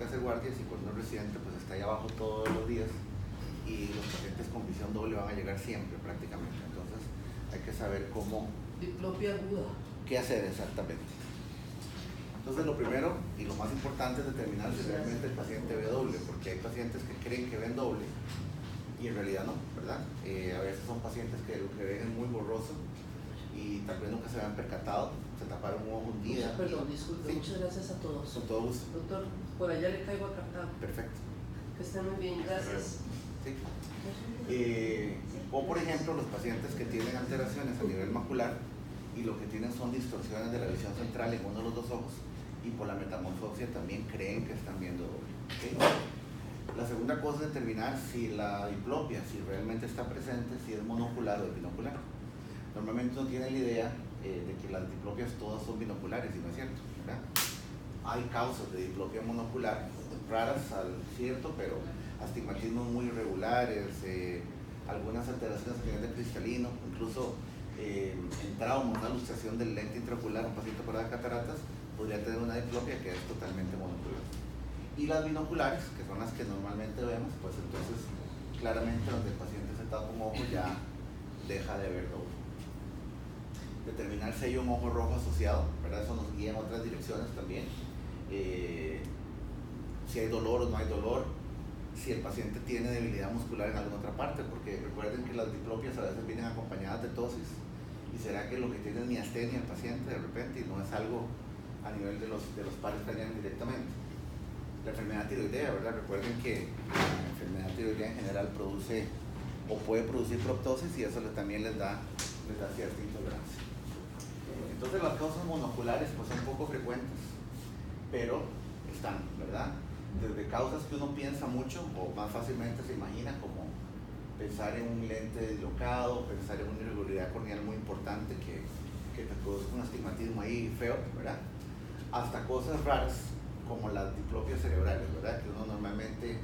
hacer guardias y cuando uno es residente pues está ahí abajo todos los días y los pacientes con visión doble van a llegar siempre prácticamente. Entonces hay que saber cómo... Diplopia aguda. ¿Qué hacer exactamente? Entonces lo primero y lo más importante es determinar si realmente el paciente ve doble, porque hay pacientes que creen que ven doble y en realidad no, ¿verdad? A veces son pacientes que lo que ven es muy borroso y tal vez nunca se habían percatado, se taparon un ojo un día. Perdón, disculpe, sí. muchas gracias a todos. Con todo gusto. Doctor, por allá le caigo acá. Perfecto. Que estén muy bien, gracias. Sí. O por ejemplo los pacientes que tienen alteraciones a nivel macular y lo que tienen son distorsiones de la visión central en uno de los dos ojos y por la metamorfosia también creen que están viendo doble. ¿Okay? La segunda cosa es determinar si la diplopia, si realmente está presente, si es monocular o es binocular. Normalmente uno tiene la idea de que las diplopias todas son binoculares y no es cierto, ¿verdad? Hay causas de diplopia monocular raras al cierto, pero astigmatismos muy irregulares, algunas alteraciones a nivel de cristalino, incluso en trauma, una luxación del lente intraocular, un paciente con cataratas podría tener una diplopia que es totalmente monocular. Y las binoculares, que son las que normalmente vemos, pues entonces claramente donde el paciente se tapa un ojo ya deja de ver doble. Determinar si hay un ojo rojo asociado, ¿verdad? Eso nos guía en otras direcciones también. Si hay dolor o no hay dolor, si el paciente tiene debilidad muscular en alguna otra parte, porque recuerden que las diplopias a veces vienen acompañadas de tosis, y será que lo que tiene es miastenia el paciente de repente y no es algo a nivel de los pares craneales directamente. La enfermedad tiroidea, ¿verdad? Recuerden que la enfermedad tiroidea en general produce o puede producir proptosis y eso también les da cierta intolerancia. Entonces las causas monoculares pues son poco frecuentes, pero están, ¿verdad? Desde causas que uno piensa mucho o más fácilmente se imagina, como pensar en un lente dislocado, pensar en una irregularidad corneal muy importante que te produce un astigmatismo ahí feo, ¿verdad? Hasta cosas raras como las diplopias cerebrales, ¿verdad? Que uno normalmente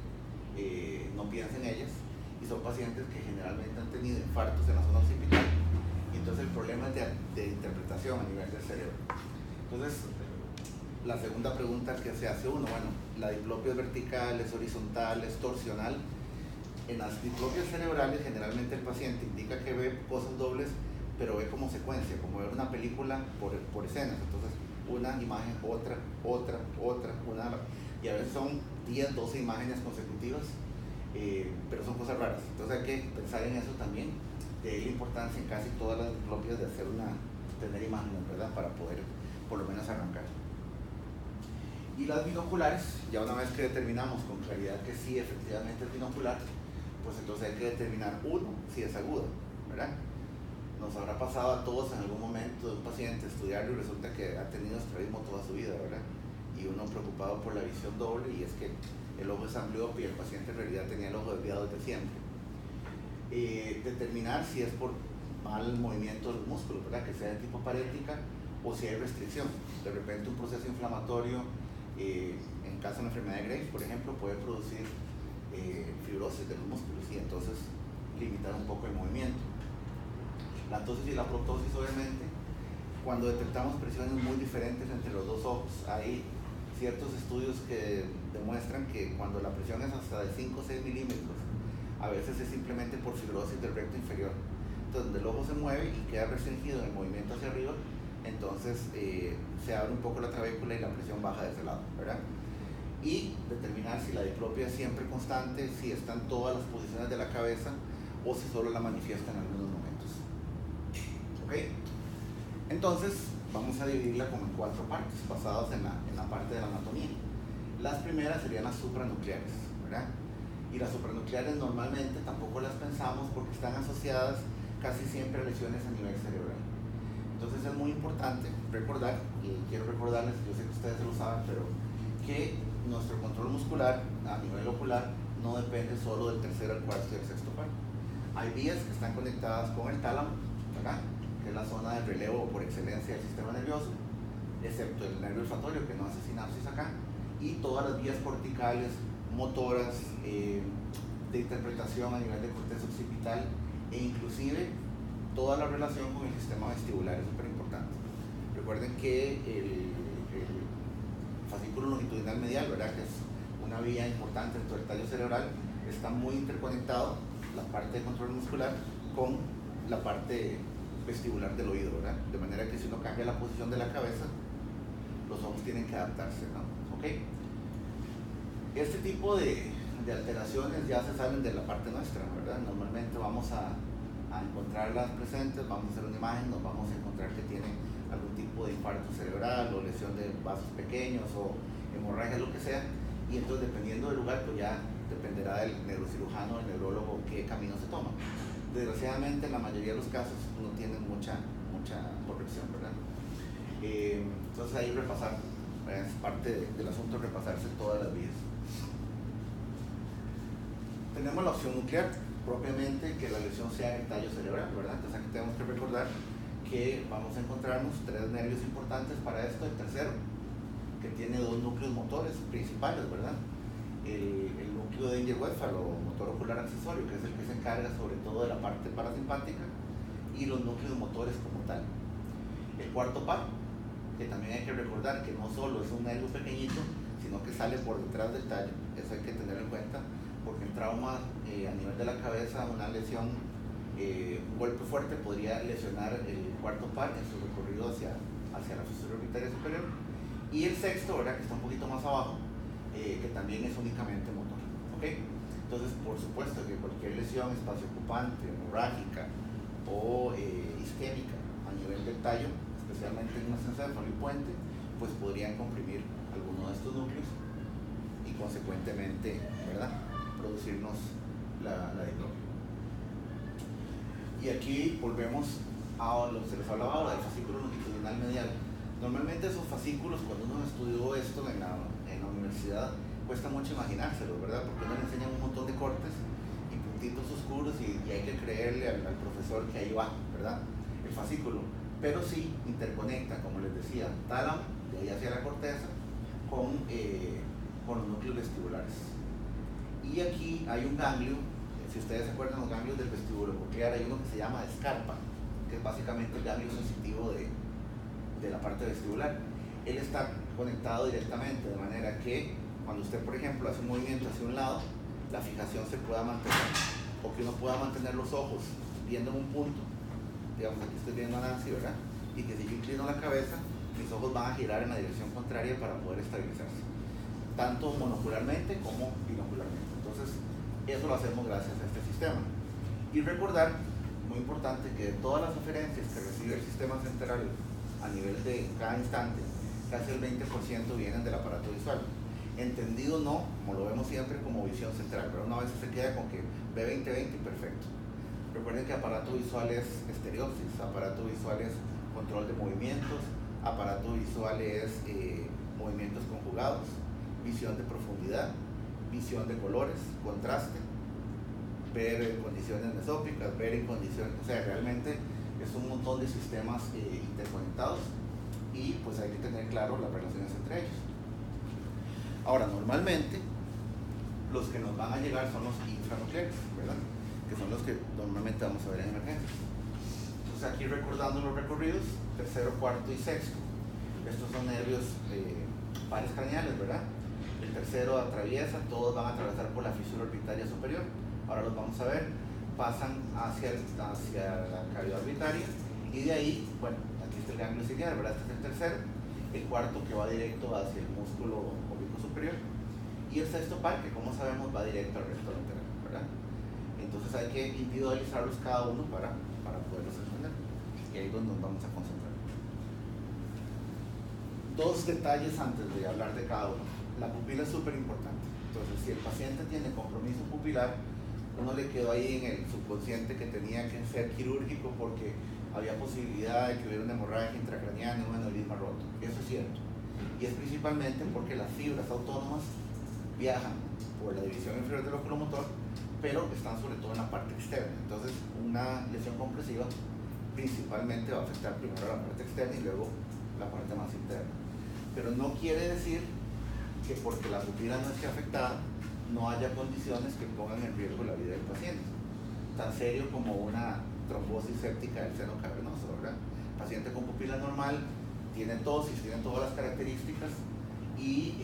no piensa en ellas y son pacientes que generalmente han tenido infartos en la zona occipital y entonces el problema es de interpretación a nivel del cerebro. Entonces, la segunda pregunta que se hace uno, bueno, la diplopia es vertical, es horizontal, es torsional. En las diplopias cerebrales generalmente el paciente indica que ve cosas dobles, pero ve como secuencia, como ver una película por escenas. Entonces, una imagen, otra, una, y a veces son 10, 12 imágenes consecutivas, pero son cosas raras. Entonces hay que pensar en eso también, de ahí la importancia en casi todas las diplopias de tener imágenes, ¿verdad? Para poder por lo menos arrancar. Y las binoculares, ya una vez que determinamos con claridad que sí, efectivamente es binocular, pues entonces hay que determinar uno, si es aguda, ¿verdad? Nos habrá pasado a todos en algún momento de un paciente estudiarlo y resulta que ha tenido estrabismo toda su vida, ¿verdad? Y uno preocupado por la visión doble y es que el ojo es ambliopia y el paciente en realidad tenía el ojo desviado desde siempre. Determinar si es por mal movimiento de los músculos, ¿verdad? Que sea de tipo parética o si hay restricción. De repente un proceso inflamatorio, en caso de una enfermedad de Graves, por ejemplo, puede producir fibrosis de los músculos y entonces limitar un poco el movimiento. La ptosis y la proptosis, obviamente, cuando detectamos presiones muy diferentes entre los dos ojos, hay ciertos estudios que demuestran que cuando la presión es hasta de 5 o 6 milímetros, a veces es simplemente por fibrosis del recto inferior. Entonces, donde el ojo se mueve y queda restringido en el movimiento hacia arriba, entonces se abre un poco la trabécula y la presión baja de ese lado, ¿verdad? Y determinar si la diplopia es siempre constante, si están todas las posiciones de la cabeza o si solo la manifiesta en algunos momentos. ¿Ok? Entonces, vamos a dividirla como en 4 partes, basadas en la parte de la anatomía. Las primeras serían las supranucleares, ¿verdad? Y las supranucleares normalmente tampoco las pensamos porque están asociadas casi siempre a lesiones a nivel cerebral. Entonces es muy importante recordar, y quiero recordarles, yo sé que ustedes lo saben, pero que nuestro control muscular a nivel ocular no depende solo del tercero, el cuarto y el sexto par. Hay vías que están conectadas con el tálamo, ¿verdad? Que es la zona de relevo por excelencia del sistema nervioso, excepto el nervio olfatorio que no hace sinapsis acá, y todas las vías corticales, motoras, de interpretación a nivel de corteza occipital e inclusive toda la relación con el sistema vestibular es súper importante. Recuerden que el fascículo longitudinal medial, ¿verdad? Que es una vía importante dentro del tallo cerebral, está muy interconectado la parte de control muscular con la parte vestibular del oído, ¿verdad? De manera que si uno cambia la posición de la cabeza, los ojos tienen que adaptarse, ¿no? ¿Ok? Este tipo de alteraciones ya se salen de la parte nuestra, ¿verdad? Normalmente vamos a encontrarlas presentes, vamos a hacer una imagen, nos vamos a encontrar que tiene algún tipo de infarto cerebral o lesión de vasos pequeños o hemorragia, lo que sea, y entonces dependiendo del lugar, pues ya dependerá del neurocirujano o el neurólogo qué camino se toma. Desgraciadamente, en la mayoría de los casos no tienen mucha corrección, ¿verdad? Entonces ahí repasar, es parte del asunto, repasarse todas las vías. Tenemos la opción nuclear, propiamente que la lesión sea en el tallo cerebral, ¿verdad? Entonces aquí tenemos que recordar que vamos a encontrarnos 3 nervios importantes para esto. El tercero, que tiene 2 núcleos motores principales, ¿verdad? El núcleo de Inge-Westphal o motor ocular accesorio, que es el que se encarga sobre todo de la parte parasimpática, y los núcleos motores como tal. El cuarto par, que también hay que recordar que no solo es un nervio pequeñito, sino que sale por detrás del tallo. Eso hay que tenerlo en cuenta, porque en trauma a nivel de la cabeza, una lesión, un golpe fuerte podría lesionar el cuarto par en su recorrido hacia la fisura orbitaria superior. Y el sexto, ¿verdad?, que está un poquito más abajo, que también es únicamente motor. ¿Okay? Entonces, por supuesto que cualquier lesión espacio-ocupante, hemorrágica o isquémica a nivel del tallo, especialmente en una encéfalo y puente, pues podrían comprimir alguno de estos núcleos y consecuentemente, ¿verdad?, producirnos la diplopia. Y aquí volvemos a lo que se les hablaba ahora del fascículo longitudinal medial. Normalmente esos fascículos, cuando uno estudió esto en la universidad, cuesta mucho imaginárselo, ¿verdad? Porque uno le enseñan un montón de cortes y puntitos oscuros y hay que creerle al profesor que ahí va, ¿verdad?, el fascículo. Pero sí interconecta, como les decía, tálamo, de ahí hacia la corteza, con los núcleos vestibulares. Y aquí hay un ganglio, si ustedes se acuerdan, los ganglios del vestíbulo coclear, hay uno que se llama escarpa, que es básicamente el ganglio sensitivo de la parte vestibular. Él está conectado directamente, de manera que cuando usted, por ejemplo, hace un movimiento hacia un lado, la fijación se pueda mantener, o que uno pueda mantener los ojos viendo en un punto. Digamos, aquí estoy viendo a Nancy, ¿verdad? Y que si yo inclino la cabeza, mis ojos van a girar en la dirección contraria para poder estabilizarse, tanto monocularmente como binocularmente. Entonces, eso lo hacemos gracias a este sistema. Y recordar, muy importante, que de todas las referencias que recibe el sistema central a nivel de cada instante, casi el 20% vienen del aparato visual. Entendido no, como lo vemos siempre, como visión central, pero una vez se queda con que ve 20-20 y perfecto. Recuerden que aparato visual es estereosis, aparato visual es control de movimientos, aparato visual es movimientos conjugados, visión de profundidad, visión de colores, contraste, ver en condiciones mesópicas, ver en condiciones, o sea, realmente es un montón de sistemas interconectados y pues hay que tener claro las relaciones entre ellos. Ahora, normalmente los que nos van a llegar son los infranucleares, ¿verdad?, que son los que normalmente vamos a ver en emergencias. Entonces aquí recordando los recorridos, tercero, cuarto y sexto, estos son nervios pares craneales, ¿verdad? El tercero atraviesa, todos van a atravesar por la fisura orbitaria superior, ahora los vamos a ver, pasan hacia la cavidad orbitaria y de ahí, bueno, aquí está el ganglio ciliar, ¿verdad? Este es el tercero, el cuarto que va directo hacia el músculo oblicuo superior y el sexto par que, como sabemos, va directo al recto lateral, ¿verdad? Entonces hay que individualizarlos cada uno para poderlos entender, y ahí es donde nos vamos a concentrar. 2 detalles antes de hablar de cada uno. La pupila es súper importante. Entonces, si el paciente tiene compromiso pupilar, uno le quedó ahí en el subconsciente que tenía que ser quirúrgico porque había posibilidad de que hubiera una hemorragia intracraniana y un aneurisma roto. Eso es cierto. Y es principalmente porque las fibras autónomas viajan por la división inferior del oculomotor, pero están sobre todo en la parte externa. Entonces, una lesión compresiva principalmente va a afectar primero a la parte externa y luego la parte más interna. Pero no quiere decir que porque la pupila no esté afectada, no haya condiciones que pongan en riesgo la vida del paciente. Tan serio como una trombosis séptica del seno cavernoso, ¿verdad? El paciente con pupila normal tiene tos y tiene todas las características y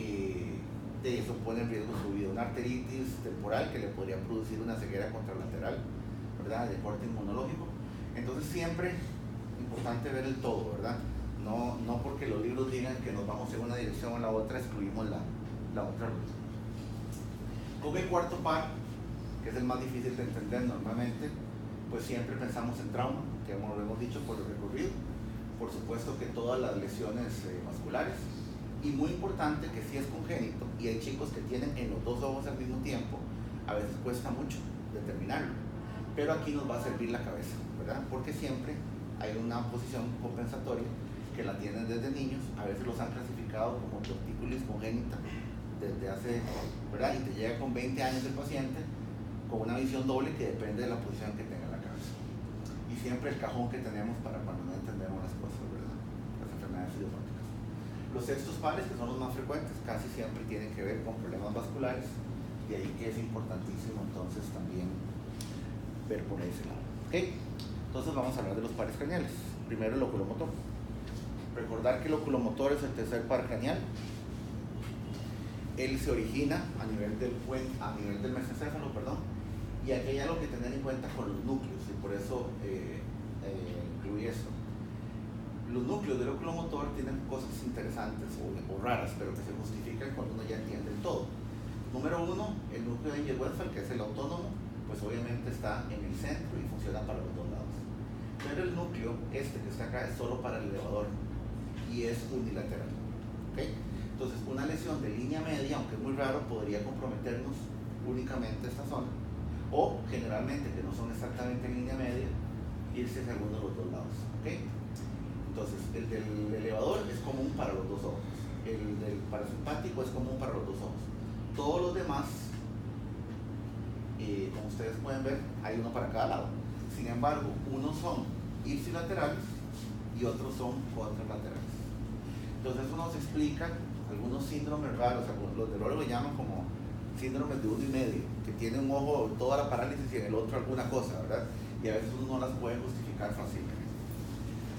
de eso pone en riesgo su vida. Una arteritis temporal que le podría producir una ceguera contralateral, ¿verdad? De corte inmunológico. Entonces siempre importante ver el todo, ¿verdad? No porque los libros digan que nos vamos en una dirección o en la otra, excluimos la otra ruta. Con el cuarto par, que es el más difícil de entender normalmente, pues siempre pensamos en trauma, que como lo hemos dicho por el recorrido. Por supuesto que todas las lesiones vasculares, y muy importante que si es congénito y hay chicos que tienen en los dos ojos al mismo tiempo, a veces cuesta mucho determinarlo, pero aquí nos va a servir la cabeza, ¿verdad? Porque siempre hay una posición compensatoria que la tienen desde niños, a veces los han clasificado como tortícolis congénita desde hace, ¿verdad? Y te llega con 20 años el paciente con una visión doble que depende de la posición que tenga la cabeza. Y siempre el cajón que tenemos para cuando no entendemos las cosas, ¿verdad? Las enfermedades idiopáticas. Los sextos pares, que son los más frecuentes, casi siempre tienen que ver con problemas vasculares, de ahí que es importantísimo entonces también ver por ese lado. ¿Okay? Entonces vamos a hablar de los pares craneales. Primero el oculomotor. Recordar que el oculomotor es el tercer par craneal. Él se origina a nivel del mesencéfalo, y aquí hay algo que tener en cuenta con los núcleos, y por eso incluí esto. Los núcleos del oculomotor tienen cosas interesantes o raras, pero que se justifican cuando uno ya entiende el todo. Número uno, el núcleo de Engel-Westphal, que es el autónomo, pues obviamente está en el centro y funciona para los dos lados. Pero el núcleo, que está acá, es solo para el elevador y es unilateral. ¿Okay? Entonces, una lesión de línea media, aunque es muy raro, podría comprometernos únicamente esta zona, o generalmente, que no son exactamente en línea media, irse hacia alguno de los dos lados. ¿Okay? Entonces, el del elevador es común para los dos ojos, el del parasimpático es común para los dos ojos. Todos los demás, como ustedes pueden ver, hay uno para cada lado. Sin embargo, unos son ipsilaterales y otros son contralaterales. Entonces eso nos explica algunos síndromes raros, los de Loro lo llaman como síndromes de 1,5, que tiene un ojo toda la parálisis y en el otro alguna cosa, ¿verdad? Y a veces uno no las puede justificar fácilmente.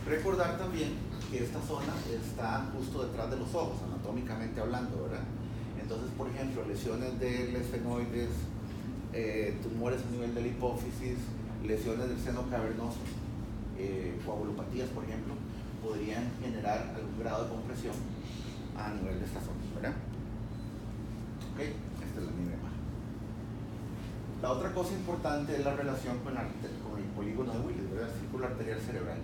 Recordar también que esta zona está justo detrás de los ojos, anatómicamente hablando, ¿verdad? Entonces, por ejemplo, lesiones del esfenoides, tumores a nivel de la hipófisis, lesiones del seno cavernoso, coagulopatías, por ejemplo, podrían generar algún grado de compresión a nivel de esta zona, ¿verdad? Ok, esta es la misma imagen. La otra cosa importante es la relación con el polígono de Willis, ¿verdad? El círculo arterial cerebral.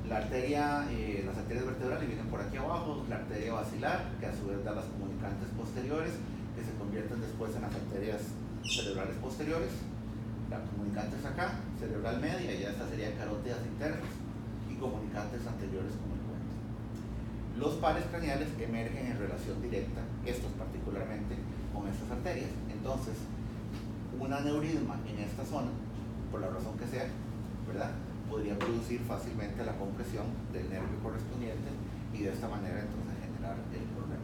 Las arterias vertebrales vienen por aquí abajo, la arteria basilar, que a su vez da las comunicantes posteriores, que se convierten después en las arterias cerebrales posteriores. La comunicante es acá, cerebral media, y ya estas serían carótidas internas, y comunicantes anteriores como el puente. Los pares craneales emergen en relación directa, estos particularmente, con estas arterias. Entonces, un aneurisma en esta zona, por la razón que sea, ¿verdad?, podría producir fácilmente la compresión del nervio correspondiente y de esta manera entonces generar el problema.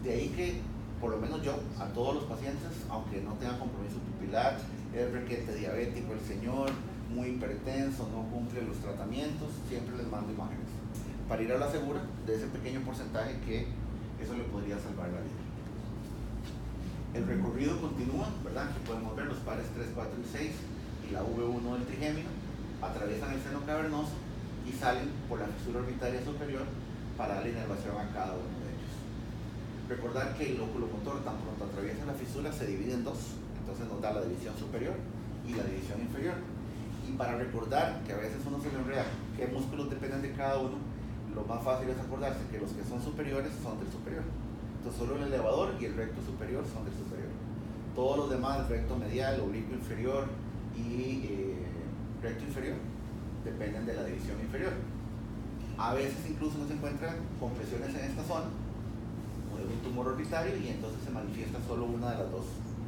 De ahí que, por lo menos yo, a todos los pacientes, aunque no tengan compromiso pupilar, es requete diabético el señor, muy hipertenso, no cumple los tratamientos, siempre les mando imágenes para ir a la segura de ese pequeño porcentaje que eso le podría salvar la vida. El recorrido continúa, ¿verdad? Aquí podemos ver los pares 3, 4 y 6 y la V1 del trigémino, atraviesan el seno cavernoso y salen por la fisura orbitaria superior para darle inervación a cada uno de ellos. Recordar que el oculomotor, tan pronto atraviesa la fisura, se divide en dos, entonces nos da la división superior y la división inferior. Y para recordar que a veces uno se le enreda qué músculos dependen de cada uno, lo más fácil es acordarse que los que son superiores son del superior. Entonces solo el elevador y el recto superior son del superior. Todos los demás, el recto medial, oblicuo inferior y recto inferior, dependen de la división inferior. A veces incluso no se encuentran compresiones en esta zona, o de un tumor orbitario, y entonces se manifiesta solo una de las dos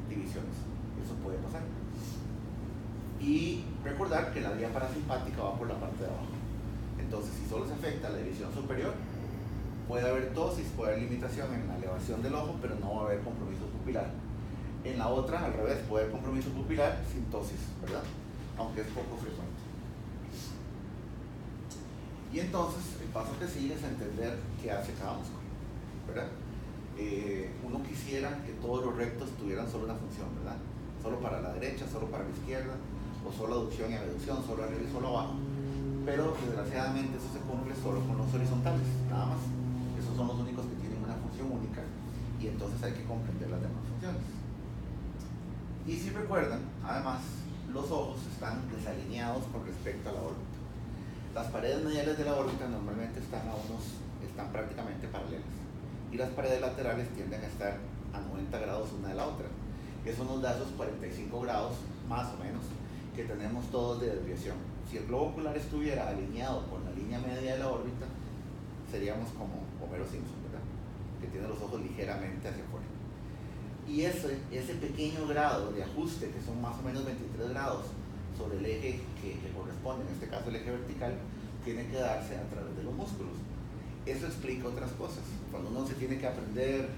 divisiones. Eso puede pasar. Y recordar que la vía parasimpática va por la parte de abajo. Entonces, si solo se afecta la división superior, puede haber tosis, puede haber limitación en la elevación del ojo, pero no va a haber compromiso pupilar. En la otra, al revés, puede haber compromiso pupilar sin tosis, ¿verdad? Aunque es poco frecuente. Y entonces, el paso que sigue es entender qué hace cada músculo, ¿verdad? uno quisiera que todos los rectos tuvieran solo una función, ¿verdad? Solo para la derecha, solo para la izquierda, o solo aducción y abducción, solo arriba y solo abajo. Pero desgraciadamente eso se cumple solo con los horizontales, nada más. Esos son los únicos que tienen una función única y entonces hay que comprender las demás funciones. Y si recuerdan, además, los ojos están desalineados con respecto a la órbita. Las paredes mediales de la órbita normalmente están prácticamente paralelas y las paredes laterales tienden a estar a 90 grados una de la otra. Eso nos da esos 45 grados, más o menos, que tenemos todos de desviación. Si el globo ocular estuviera alineado con la línea media de la órbita, seríamos como Homero Simpson, ¿verdad? Que tiene los ojos ligeramente hacia afuera. Y ese pequeño grado de ajuste, que son más o menos 23 grados sobre el eje que corresponde, en este caso el eje vertical, tiene que darse a través de los músculos. Eso explica otras cosas. Cuando uno se tiene que aprender,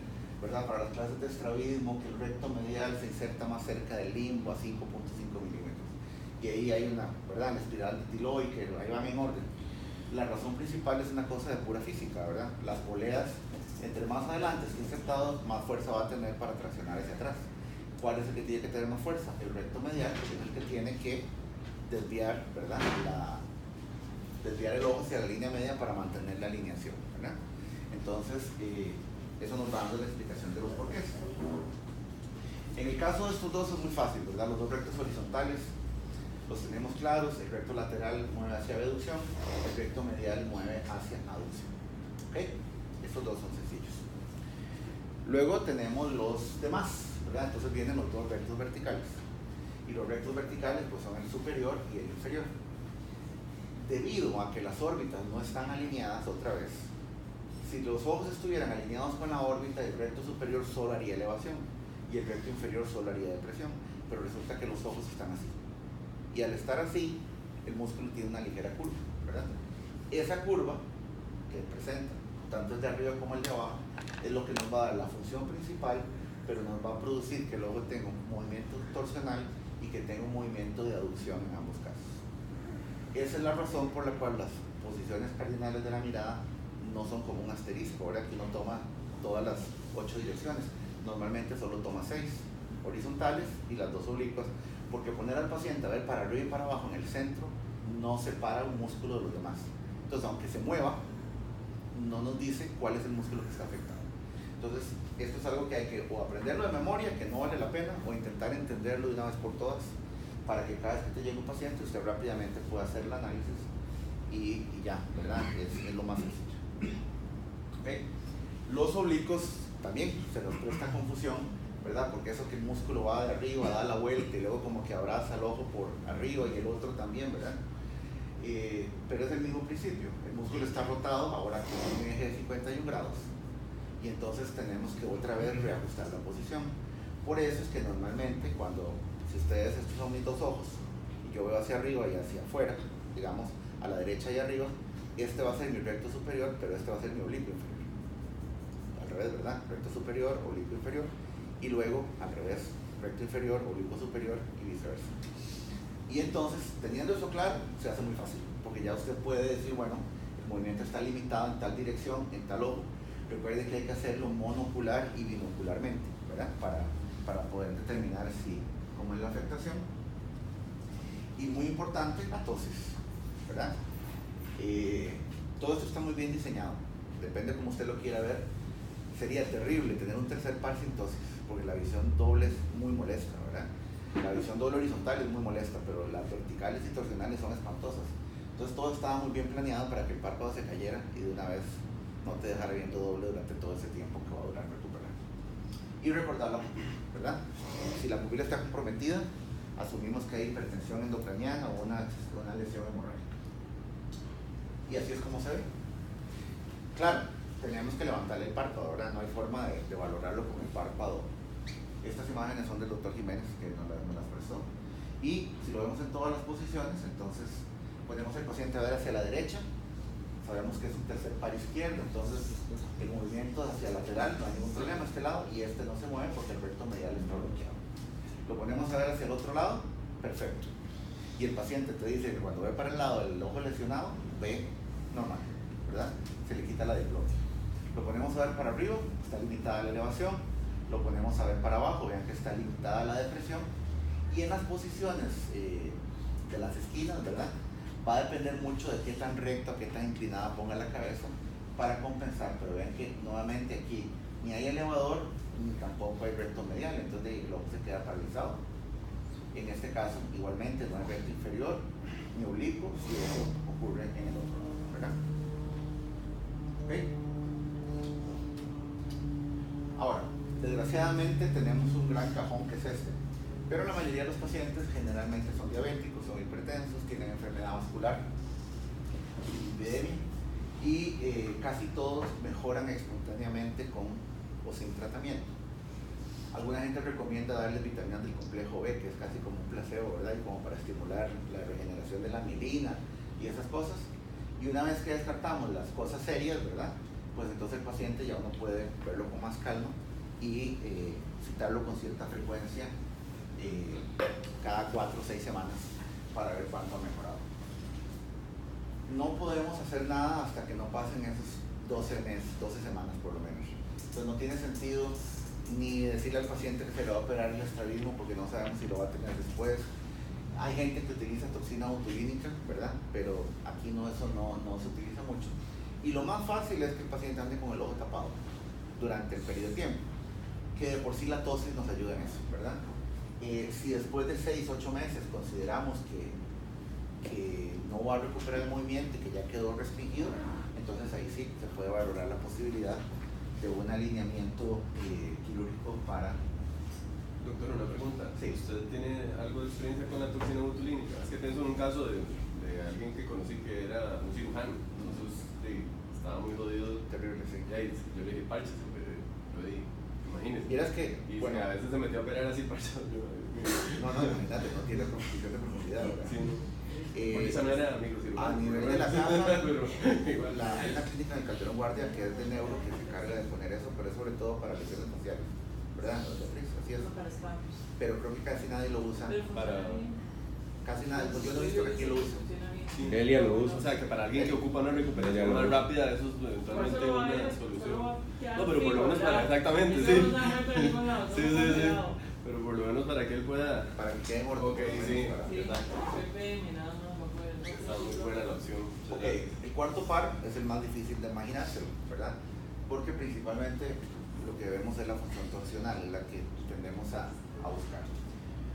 ¿verdad?, para las clases de estrabismo, que el recto medial se inserta más cerca del limbo a 5.5 milímetros. Y ahí hay una, ¿verdad?, la espiral de Tilloy, que ahí van en orden. La razón principal es una cosa de pura física, ¿verdad? Las poleas, entre más adelante esté insertado, más fuerza va a tener para traccionar hacia atrás. ¿Cuál es el que tiene que tener más fuerza? El recto medial, que es el que tiene que desviar, ¿verdad?, desviar el ojo hacia la línea media para mantener la alineación, ¿verdad? Entonces, eso nos va dando la explicación de los porqués. En el caso de estos dos es muy fácil, ¿verdad? Los dos rectos horizontales los tenemos claros. El recto lateral mueve hacia abducción, el recto medial mueve hacia aducción. ¿Ok? Estos dos son sencillos. Luego tenemos los demás, ¿verdad? Entonces vienen los dos rectos verticales. Y los rectos verticales pues son el superior y el inferior. Debido a que las órbitas no están alineadas otra vez, si los ojos estuvieran alineados con la órbita, el recto superior solo haría elevación y el recto inferior solo haría depresión, pero resulta que los ojos están así. Y al estar así, el músculo tiene una ligera curva, ¿verdad? Esa curva que presenta, tanto el de arriba como el de abajo, es lo que nos va a dar la función principal, pero nos va a producir que el ojo tenga un movimiento torsional y que tenga un movimiento de aducción en ambos casos. Esa es la razón por la cual las posiciones cardinales de la mirada no son como un asterisco, ahora que uno toma todas las 8 direcciones. Normalmente solo toma 6 horizontales y las 2 oblicuas, porque poner al paciente a ver para arriba y para abajo en el centro no separa un músculo de los demás. Entonces, aunque se mueva, no nos dice cuál es el músculo que está afectado. Entonces, esto es algo que hay que o aprenderlo de memoria, que no vale la pena, o intentar entenderlo de una vez por todas, para que cada vez que te llegue un paciente usted rápidamente pueda hacer el análisis y ya, ¿verdad? Es lo más sencillo. ¿Okay? Los oblicuos también se nos presta confusión, ¿verdad? Porque eso que el músculo va de arriba, da la vuelta y luego como que abraza el ojo por arriba y el otro también, ¿verdad? Pero es el mismo principio. El músculo está rotado ahora con un eje de 51 grados y entonces tenemos que otra vez reajustar la posición. Por eso es que normalmente cuando, si ustedes, estos son mis dos ojos y yo veo hacia arriba y hacia afuera, digamos a la derecha y arriba, este va a ser mi recto superior, pero este va a ser mi oblicuo inferior. Al revés, ¿verdad? Recto superior, oblicuo inferior, y luego al revés, recto inferior, oblicuo superior y viceversa. Y entonces, teniendo eso claro, se hace muy fácil, porque ya usted puede decir, bueno, el movimiento está limitado en tal dirección, en tal ojo. Recuerde que hay que hacerlo monocular y binocularmente, ¿verdad? Para poder determinar cómo es la afectación. Y muy importante, la tosis, ¿verdad? Todo esto está muy bien diseñado, depende como usted lo quiera ver. Sería terrible tener un tercer par sin tosis, porque la visión doble es muy molesta, ¿verdad? La visión doble horizontal es muy molesta, pero las verticales y torsionales son espantosas. Entonces todo estaba muy bien planeado para que el párpado se cayera y de una vez no te dejara viendo doble durante todo ese tiempo que va a durar recuperar. Y recordar la pupila, ¿verdad? Si la pupila está comprometida, asumimos que hay hipertensión endocraniana o una lesión hemorrágica. Y así es como se ve. Claro, teníamos que levantarle el párpado, ahora no hay forma de valorarlo con el párpado. Estas imágenes son del doctor Jiménez, que nos las prestó. Y si lo vemos en todas las posiciones, entonces ponemos al paciente a ver hacia la derecha, sabemos que es un tercer par izquierdo, entonces el movimiento hacia lateral no hay ningún problema a este lado y este no se mueve porque el recto medial está bloqueado. Lo ponemos a ver hacia el otro lado, perfecto. Y el paciente te dice que cuando ve para el lado del ojo lesionado, ve normal, ¿verdad? Se le quita la diplopia. Lo ponemos a ver para arriba, está limitada la elevación, lo ponemos a ver para abajo, vean que está limitada la depresión, y en las posiciones de las esquinas, ¿verdad? Va a depender mucho de qué tan recta o qué tan inclinada ponga la cabeza para compensar, pero vean que nuevamente aquí ni hay elevador ni tampoco hay recto medial, entonces el ojo se queda paralizado. En este caso, igualmente, no hay recto inferior ni oblicuo, si eso ocurre en el otro lado, ¿verdad? ¿Ok? Ahora, desgraciadamente tenemos un gran cajón que es este, pero la mayoría de los pacientes generalmente son diabéticos, son hipertensos, tienen enfermedad vascular, lipidemia, y casi todos mejoran espontáneamente con o sin tratamiento. Alguna gente recomienda darles vitaminas del complejo B, que es casi como un placebo, ¿verdad? Y como para estimular la regeneración de la mielina y esas cosas. Y una vez que descartamos las cosas serias, ¿verdad? Pues entonces el paciente ya uno puede verlo con más calma y citarlo con cierta frecuencia cada 4 o 6 semanas para ver cuánto ha mejorado. No podemos hacer nada hasta que no pasen esos 12 semanas por lo menos. Entonces no tiene sentido ni decirle al paciente que se le va a operar el estrabismo porque no sabemos si lo va a tener después. Hay gente que utiliza toxina botulínica, ¿verdad? Pero aquí eso no se utiliza mucho. Y lo más fácil es que el paciente ande con el ojo tapado durante el periodo de tiempo, que de por sí la tosis nos ayuda en eso, ¿verdad? Si después de 6 o 8 meses consideramos que no va a recuperar el movimiento y que ya quedó restringido, entonces ahí sí se puede valorar la posibilidad de un alineamiento quirúrgico para... Doctor, una pregunta. Sí. ¿Usted tiene algo de experiencia con la toxina botulínica? Es que tengo un caso de alguien que conocí que era un cirujano, entonces estaba muy jodido. Terrible, sí. Y ahí yo le dije, parches, lo dije, imagínese. Vieras que, y bueno, a veces se metió a operar así, parches. no, imagínate, no tiene profesión de profundidad, ¿verdad? Sí, no. Porque esa no era microcirugía. A nivel de la casa, pero igual. hay una clínica en el Calderón Guardia que es de neuro que se encarga de poner eso, pero es sobre todo para lesiones faciales, ¿verdad? Así es. Pero creo que casi nadie lo usa. Casi nadie, pues yo no he visto que aquí lo use. Sí. Delia lo usa. O sea, que para alguien que ocupa una recuperación más rápida, eso es eventualmente una solución. No, pero por lo menos para, exactamente, sí. Sí. Pero por lo menos para que él pueda. Para que quede gordo. Ok, sí. Exacto. Está muy buena la opción. Ok, el cuarto par es el más difícil de imaginárselo, ¿verdad? Porque principalmente lo que vemos es la función torsional, es la que tendemos a buscar.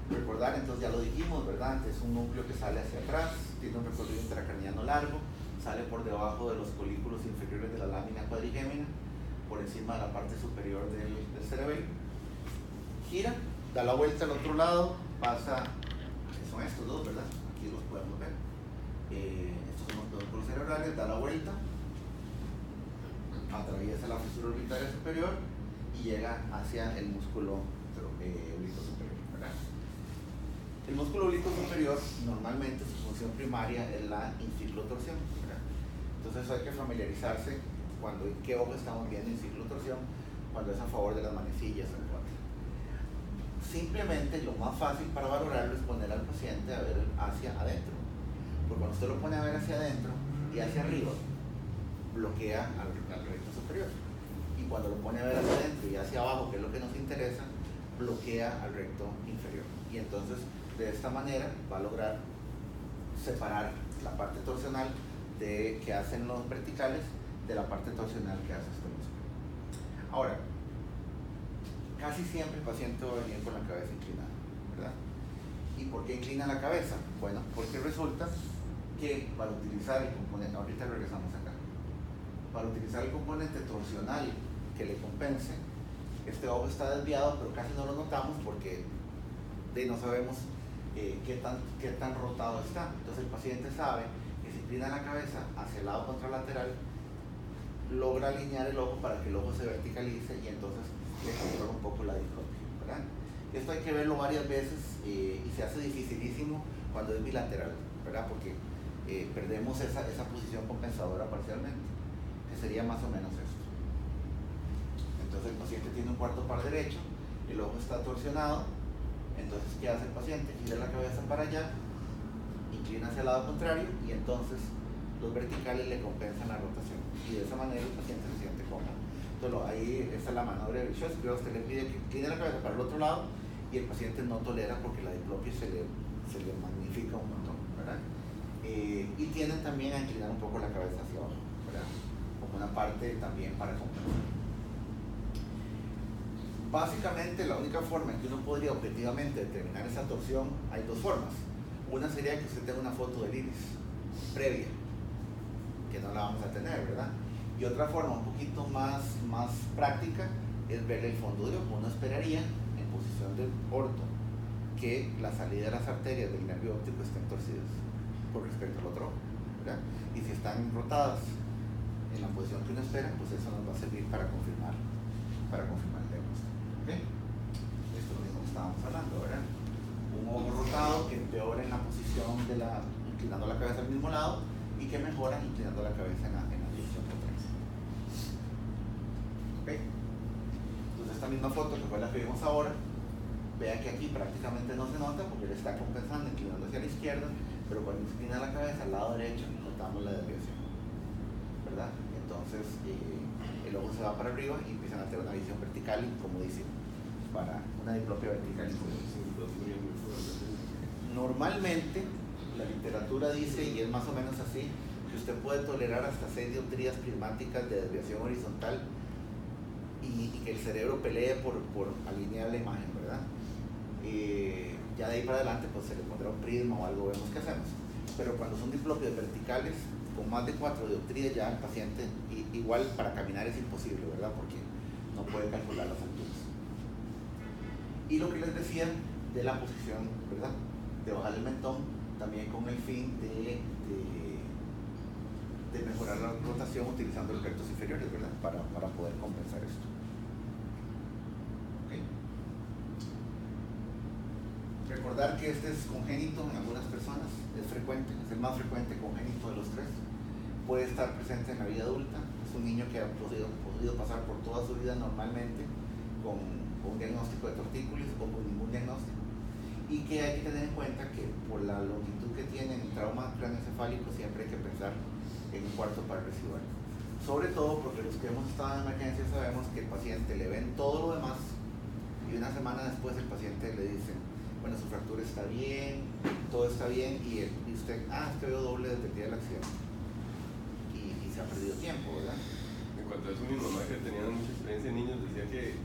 Recordar, entonces ya lo dijimos, ¿verdad? Es un núcleo que sale hacia atrás, tiene un recorrido intracraniano largo, sale por debajo de los folículos inferiores de la lámina cuadrigémina, por encima de la parte superior del cerebelo, gira, da la vuelta al otro lado, pasa, que son estos dos, ¿verdad? Aquí los podemos ver. Estos son los músculos cerebrales, da la vuelta, atraviesa la fisura orbitaria superior y llega hacia el músculo oblicuo superior, ¿verdad? El músculo oblicuo superior normalmente su función primaria es la inciclotorsión, ¿verdad? Entonces hay que familiarizarse cuando en qué ojo estamos viendo inciclotorsión, cuando es a favor de las manecillas o en contra. Simplemente lo más fácil para valorarlo es poner al paciente a ver hacia adentro, porque cuando usted lo pone a ver hacia adentro y hacia arriba, bloquea al recto superior, y cuando lo pone a ver hacia adentro y hacia abajo, que es lo que nos interesa, bloquea al recto inferior, y entonces de esta manera va a lograr separar la parte torsional que hacen los verticales de la parte torsional que hace este músculo. Ahora, casi siempre el paciente va a venir con la cabeza inclinada, ¿verdad? ¿Y por qué inclina la cabeza? Bueno, porque resulta que para utilizar el componente, ahorita regresamos acá, para utilizar el componente torsional que le compense, este ojo está desviado, pero casi no lo notamos porque no sabemos qué tan rotado está. Entonces el paciente sabe que si inclina la cabeza hacia el lado contralateral, logra alinear el ojo para que el ojo se verticalice y entonces le controla un poco la diplopia, ¿verdad? Esto hay que verlo varias veces y se hace dificilísimo cuando es bilateral, ¿verdad? Porque perdemos esa posición compensadora parcialmente, que sería más o menos esto. Entonces el paciente tiene un cuarto par derecho, el ojo está torsionado, entonces ¿qué hace el paciente? Gira la cabeza para allá, inclina hacia el lado contrario y entonces los verticales le compensan la rotación y de esa manera el paciente se siente cómodo. Entonces, ahí esta es la maniobra de Virchow, que usted le pide que incline la cabeza para el otro lado y el paciente no tolera porque la diplopia se le magnifica un montón, ¿verdad? Y tienden también a inclinar un poco la cabeza hacia abajo, ¿verdad? Como una parte también para compensar. Básicamente, la única forma en que uno podría objetivamente determinar esa torsión, hay dos formas. Una sería que usted tenga una foto del iris previa, que no la vamos a tener, ¿verdad? Y otra forma un poquito más práctica es ver el fondo de ojo. Uno esperaría, en posición de orto, que la salida de las arterias del nervio óptico estén torcidas por respecto al otro ojo, ¿verdad? Y si están rotadas en la posición que uno espera, pues eso nos va a servir para confirmar el diagnóstico. ¿Okay? Esto es lo mismo que estábamos hablando, ¿verdad? Un ojo rotado que empeora en la posición inclinando la cabeza al mismo lado y que mejora inclinando la cabeza en la dirección contraria. ¿Okay? Entonces esta misma foto que fue la que vimos ahora, vea que aquí prácticamente no se nota porque le está compensando inclinando hacia la izquierda, pero cuando inclina la cabeza al lado derecho notamos la desviación, ¿verdad? Entonces el ojo se va para arriba y empiezan a tener una visión vertical incomodísima para una diplopia vertical incomodísima. Normalmente la literatura dice, y es más o menos así, que usted puede tolerar hasta 6 dioptrías prismáticas de desviación horizontal y que el cerebro pelee por alinear la imagen, ¿verdad? Ya de ahí para adelante pues se le pondrá un prisma o algo, vemos qué hacemos. Pero cuando son diplopias verticales con más de 4 dioptrías, ya el paciente, igual para caminar es imposible, ¿verdad? Porque no puede calcular las alturas. Y lo que les decía de la posición, ¿verdad?, de bajar el mentón, también con el fin de mejorar la rotación utilizando los rectos inferiores, ¿verdad?, para poder compensar esto. ¿Okay? Recordar que este es congénito en algunas personas, es frecuente, es el más frecuente congénito de los tres. Puede estar presente en la vida adulta, es un niño que ha podido pasar por toda su vida normalmente con un diagnóstico de tortícolis o con ningún diagnóstico, y que hay que tener en cuenta que por la longitud que tiene el trauma craneoencefálico siempre hay que pensar en un cuarto par residual, sobre todo porque los que hemos estado en emergencia sabemos que el paciente le ven todo lo demás y una semana después el paciente le dice, bueno, su fractura está bien, todo está bien, y usted, es que veo doble desde el día del accidente y se ha perdido tiempo, ¿verdad? En cuanto a eso, mi mamá, que tenía mucha experiencia en niños, decía que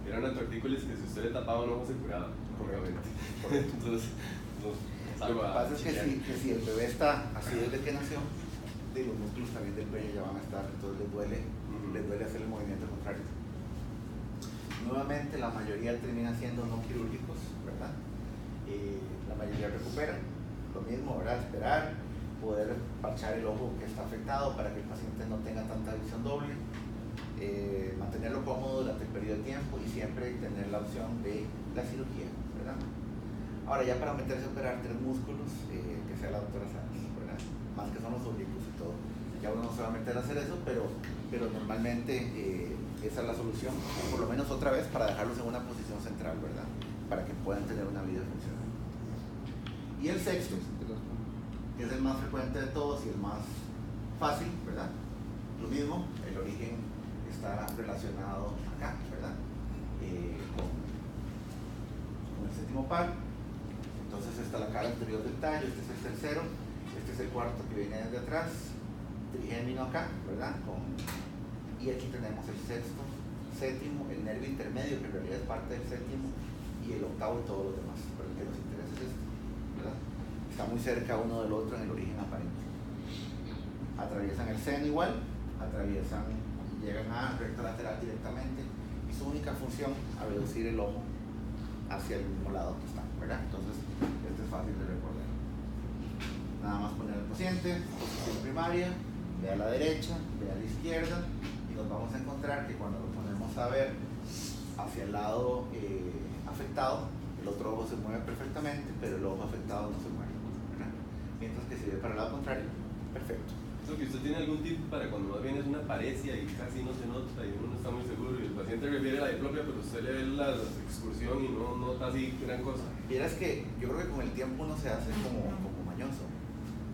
era una tortícolis que si usted le tapaba un ojo se curaba, obviamente. Entonces, lo que pasa es que si el bebé está así desde que nació, los músculos también del pecho ya van a estar, entonces les duele hacer el movimiento contrario. Nuevamente, la mayoría termina siendo no quirúrgicos, ¿verdad? La mayoría recuperan. Lo mismo, ¿verdad? Esperar, poder parchar el ojo que está afectado para que el paciente no tenga tanta visión doble, mantenerlo cómodo durante el periodo de tiempo y siempre tener la opción de la cirugía, ¿verdad? Ahora, ya para meterse a operar 3 músculos, que sea la doctora Sánchez, ¿verdad? Más que son los oblicuos y todo. Ya uno no se va a meter a hacer eso, pero normalmente esa es la solución, por lo menos otra vez para dejarlos en una posición central, ¿verdad? Para que puedan tener una vida funcional. Y el sexto, que es el más frecuente de todos y el más fácil, ¿verdad? Lo mismo, el origen está relacionado acá, ¿verdad? Con el séptimo par. Entonces está la cara anterior del tallo, este es el tercero, este es el cuarto que viene desde atrás, trigémino acá, ¿verdad? Y aquí tenemos el sexto, séptimo, el nervio intermedio, que en realidad es parte del séptimo, y el octavo y todos los demás, pero el que nos interesa es este, ¿verdad? Está muy cerca uno del otro en el origen aparente. Atraviesan el seno igual, llegan a recto lateral directamente, y su única función a reducir el ojo hacia el mismo lado que está, ¿verdad? Entonces, esto es fácil de recordar. Nada más poner al paciente, posición primaria, ve a la derecha, ve a la izquierda, y nos vamos a encontrar que cuando lo ponemos a ver hacia el lado afectado, el otro ojo se mueve perfectamente, pero el ojo afectado no se mueve, ¿verdad? Mientras que si ve para el lado contrario, perfecto. Que usted tiene algún tip para cuando más bien es una paresia y casi no se nota y uno no está muy seguro y el paciente refiere a la diplopia, pero usted le ve la excursión y no nota así gran cosa? Vieras que yo creo que con el tiempo uno se hace como mañoso,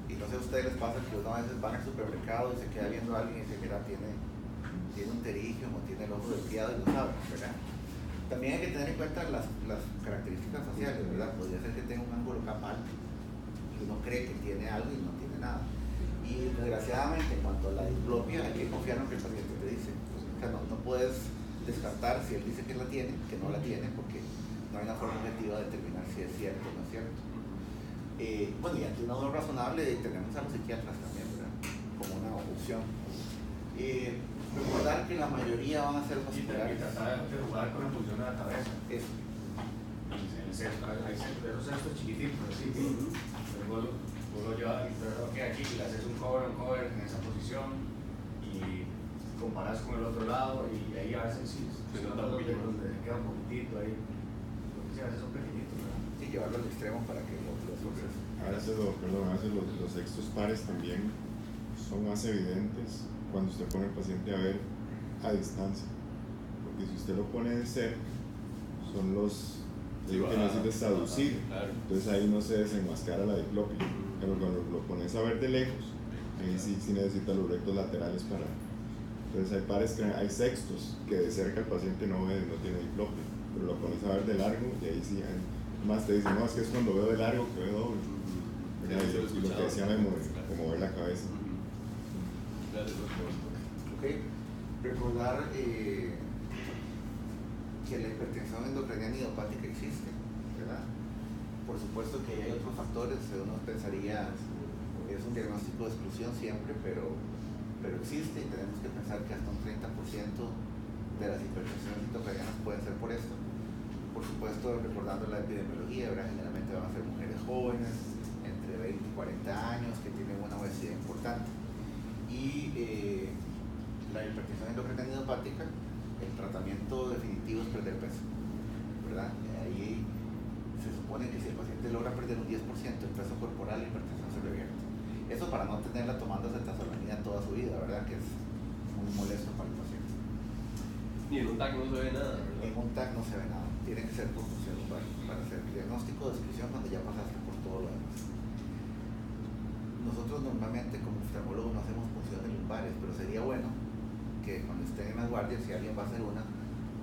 y no sé a ustedes les pasa que uno a veces van al supermercado y se queda viendo a alguien y dice, mira, tiene tiene un pterígio o tiene el ojo desviado y lo sabe, ¿verdad? También hay que tener en cuenta las características faciales, ¿verdad? Podría ser que tenga un ángulo capal y uno cree que tiene algo y no tiene nada. Y desgraciadamente, en cuanto a la diplopia, hay que confiar en lo que el paciente te dice. O sea, no puedes descartar si él dice que la tiene, que no la tiene, porque no hay una forma objetiva de determinar si es cierto o no es cierto. Bueno, y ante una duda razonable tenemos a los psiquiatras también, ¿verdad? Como una opción. Recordar que la mayoría van a ser vasculares. Y tratar de jugar con la función de la cabeza. Eso. En el centro, hay esos centros chiquititos, así. Luego lo llevas aquí y le haces un cover en esa posición y comparas con el otro lado y ahí a veces sí se nota un poquito donde queda un poquitito ahí. Lo que se hace son pequeñitos, ¿verdad? Sí, llevarlo al extremo para que los a veces los sextos pares también son más evidentes cuando usted pone al paciente a ver a distancia, porque si usted lo pone de cerca son los que necesita traducir, claro. Entonces ahí no se desenmascara la diplopia, pero cuando lo pones a ver de lejos, ahí sí necesita los rectos laterales para. Entonces hay pares que hay sextos que de cerca el paciente no ve, no tiene diplopia, pero lo pones a ver de largo y ahí sí más te dicen, no, es que es cuando veo de largo que veo doble. Y lo que decía Memo, como ver la cabeza. Ok, recordar que la hipertensión endocriniana idiopática existe, ¿verdad? Por supuesto que hay otros factores, uno pensaría es un diagnóstico de exclusión siempre, pero existe y tenemos que pensar que hasta un 30% de las hipertensiones endocrinianas pueden ser por esto. Por supuesto, recordando la epidemiología, ¿verdad? Generalmente van a ser mujeres jóvenes, entre 20 y 40 años, que tienen una obesidad importante. Y la hipertensión endocriniana idiopática, el tratamiento definitivo es perder peso, ¿verdad? Ahí se supone que si el paciente logra perder un 10% del peso corporal, la hipertensión se revierte. Eso para no tenerla tomando acetazolamina toda su vida, ¿verdad? Que es muy molesto para el paciente. Y en un TAC no se ve nada, ¿verdad? En un TAC no se ve nada. Tiene que ser por función lumbar para hacer el diagnóstico de exclusión cuando ya pasaste por todo lo demás. Nosotros normalmente como oftalmólogos no hacemos funciones lumbares, pero sería bueno que cuando estén en la guardia, si alguien va a hacer una,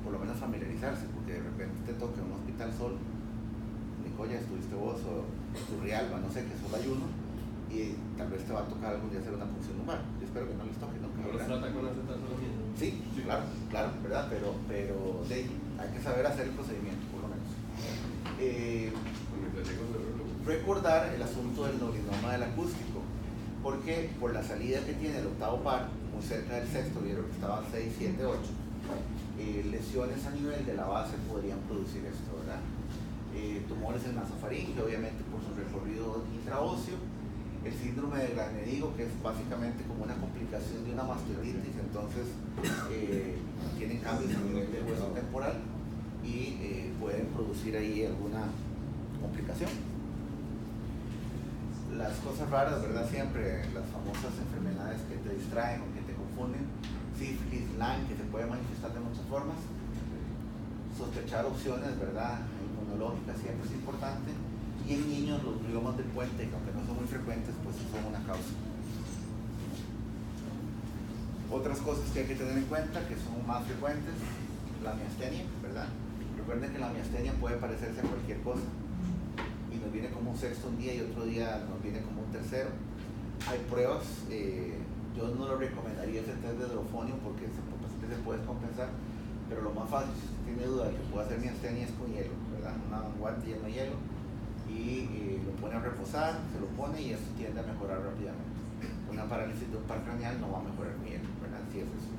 por lo menos familiarizarse, porque de repente te toque un hospital solo, Nicoya, estuviste vos, o Turrialba, no sé, que solo hay uno, y tal vez te va a tocar algún día hacer una función lumbar. Yo espero que no les toque nunca. ¿No los trata con acetazolamina? Sí, claro, ¿verdad? Pero hay que saber hacer el procedimiento, por lo menos. Recordar el asunto del nolinoma del acústico, porque por la salida que tiene el octavo par, muy cerca del sexto, vieron que estaba 6, 7, 8, lesiones a nivel de la base podrían producir esto, ¿verdad? Tumores en nasofaringe, obviamente por su recorrido intraóseo, el síndrome de Gran-Medigo, que es básicamente como una complicación de una mastoiditis, entonces tienen cambios a nivel del hueso temporal y pueden producir ahí alguna complicación. Las cosas raras, ¿verdad? Siempre las famosas enfermedades que te distraen o que te confunden, sífilis, Lyme, que se puede manifestar de muchas formas. Sospechar opciones, ¿verdad? Inmunológicas siempre es importante. Y en niños los gliomas del puente, que aunque no son muy frecuentes, pues son una causa. Otras cosas que hay que tener en cuenta, que son más frecuentes, la miastenia, ¿verdad? Recuerden que la miastenia puede parecerse a cualquier cosa y nos viene como un sexto un día y otro día nos viene como un tercero. Hay pruebas, yo no lo recomendaría ese test de hidrofonio porque se puede compensar, pero lo más fácil, si usted tiene duda de que puede hacer miastenia, es con hielo, ¿verdad? Un guante lleno de hielo y lo pone a reposar, se lo pone y eso tiende a mejorar rápidamente. Una parálisis de un par craneal no va a mejorar con hielo, ¿verdad? Si es eso.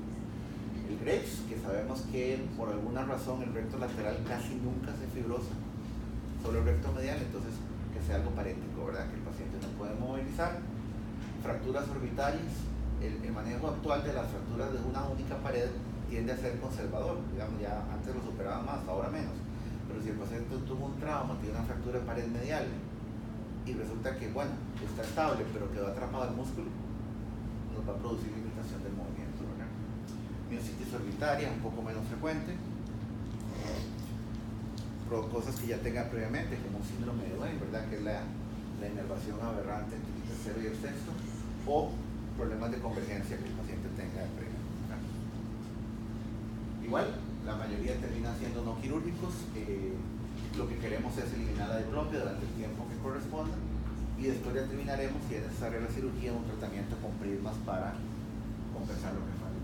El Graves, que sabemos que por alguna razón el recto lateral casi nunca se fibrosa, solo el recto medial, entonces que sea algo paréntico, ¿verdad? Que el paciente no puede movilizar. Fracturas orbitales, el manejo actual de las fracturas de una única pared tiende a ser conservador, digamos, ya antes lo superaban más, ahora menos. Pero si el paciente tuvo un trauma, tiene una fractura de pared medial y resulta que, bueno, está estable, pero quedó atrapado el músculo, nos va a producir limitación del movimiento, ¿verdad? Miositis orbitaria, un poco menos frecuente. Cosas que ya tenga previamente, como un síndrome de Duane, ¿verdad? Que es la inervación aberrante entre el tercero y el sexto, o problemas de convergencia que el paciente tenga previo, ¿verdad? igual, la mayoría terminan siendo no quirúrgicos. Lo que queremos es eliminar la diplopia durante el tiempo que corresponda y después determinaremos si es necesaria la cirugía o un tratamiento con prismas para compensar lo que falta.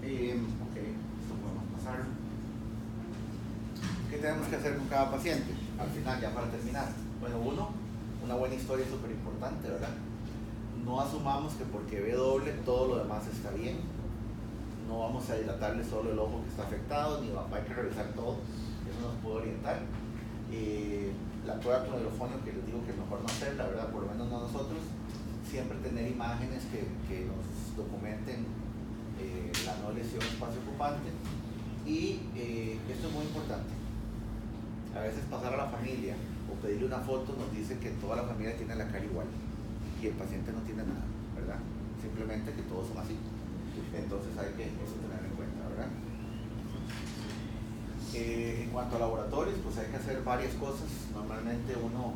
Ok, esto podemos pasar. ¿Qué tenemos que hacer con cada paciente? Al final, ya para terminar. Bueno, una buena historia es súper importante, ¿verdad? No asumamos que porque ve doble todo lo demás está bien. No vamos a dilatarle solo el ojo que está afectado, ni hay que revisar todo. Eso nos puede orientar. La prueba con hidrofonio, que les digo que mejor no hacerla, ¿verdad? Por lo menos no nosotros. Siempre tener imágenes que nos documenten la no lesión espacio ocupante. Y esto es muy importante. A veces pasar a la familia o pedirle una foto nos dice que toda la familia tiene la cara igual y el paciente no tiene nada, ¿verdad? Simplemente que todos son así. Entonces hay que eso tener en cuenta, ¿verdad? En cuanto a laboratorios, pues hay que hacer varias cosas. Normalmente uno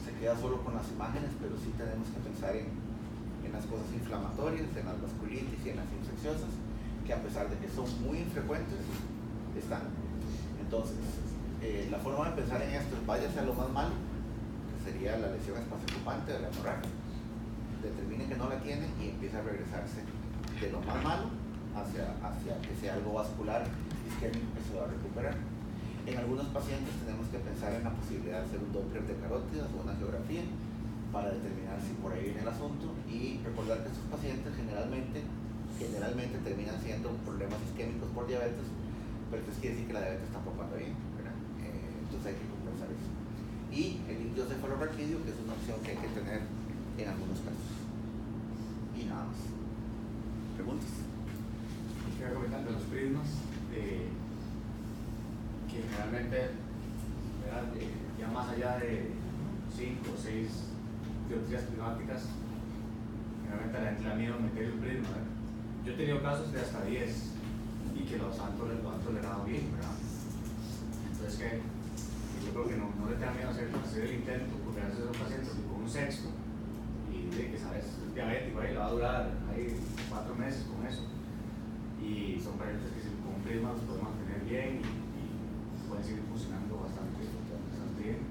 se queda solo con las imágenes, pero sí tenemos que pensar en las cosas inflamatorias, en las vasculitis y en las infecciosas, que a pesar de que son muy infrecuentes, están. Entonces, la forma de pensar en esto es váyase a lo más malo, que sería la lesión espacio-ocupante de la hemorragia. Determine que no la tiene y empieza a regresarse de lo más malo hacia que sea algo vascular isquémico que se va a recuperar. En algunos pacientes tenemos que pensar en la posibilidad de hacer un Doppler de carótidas o una geografía para determinar si por ahí viene el asunto y recordar que estos pacientes generalmente terminan siendo problemas isquémicos por diabetes, pero esto quiere decir que la diabetes está propagando bien, ¿verdad? Entonces hay que compensar eso. Y el líquido cefalorraquídeo, que es una opción que hay que tener en algunos casos. Y nada más. ¿Preguntas? Quiero comentar de los prismas, que generalmente, ¿verdad? Ya más allá de 5 o 6 dioptrías prismáticas, generalmente a la gente le da miedo meter el prisma, ¿verdad? Yo he tenido casos de hasta 10 y que los han tolerado bien, ¿verdad? Entonces que yo creo que no le tengan miedo hacer el intento, porque a veces son pacientes con un sexto y de que sabes, es diabético, ahí le va a durar ahí 4 meses con eso. Y son pacientes que con un prisma los pueden mantener bien y pueden seguir funcionando bastante bien.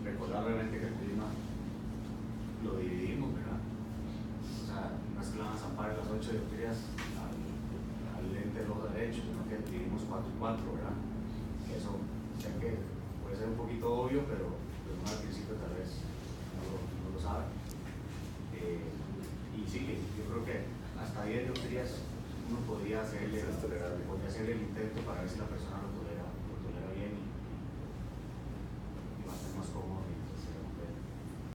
Recordar obviamente que el prisma lo dividimos, ¿verdad? O sea, no es que le van a zampar las 8 dioptrías al lente del ojo derecho, sino que dividimos 4 y 4, ¿verdad? Que eso, sé que puede ser un poquito obvio, pero uno al principio tal vez no lo sabe. Y sí, que yo creo que hasta 10 dioptrías uno podría hacerle el intento para ver si la persona lo tolera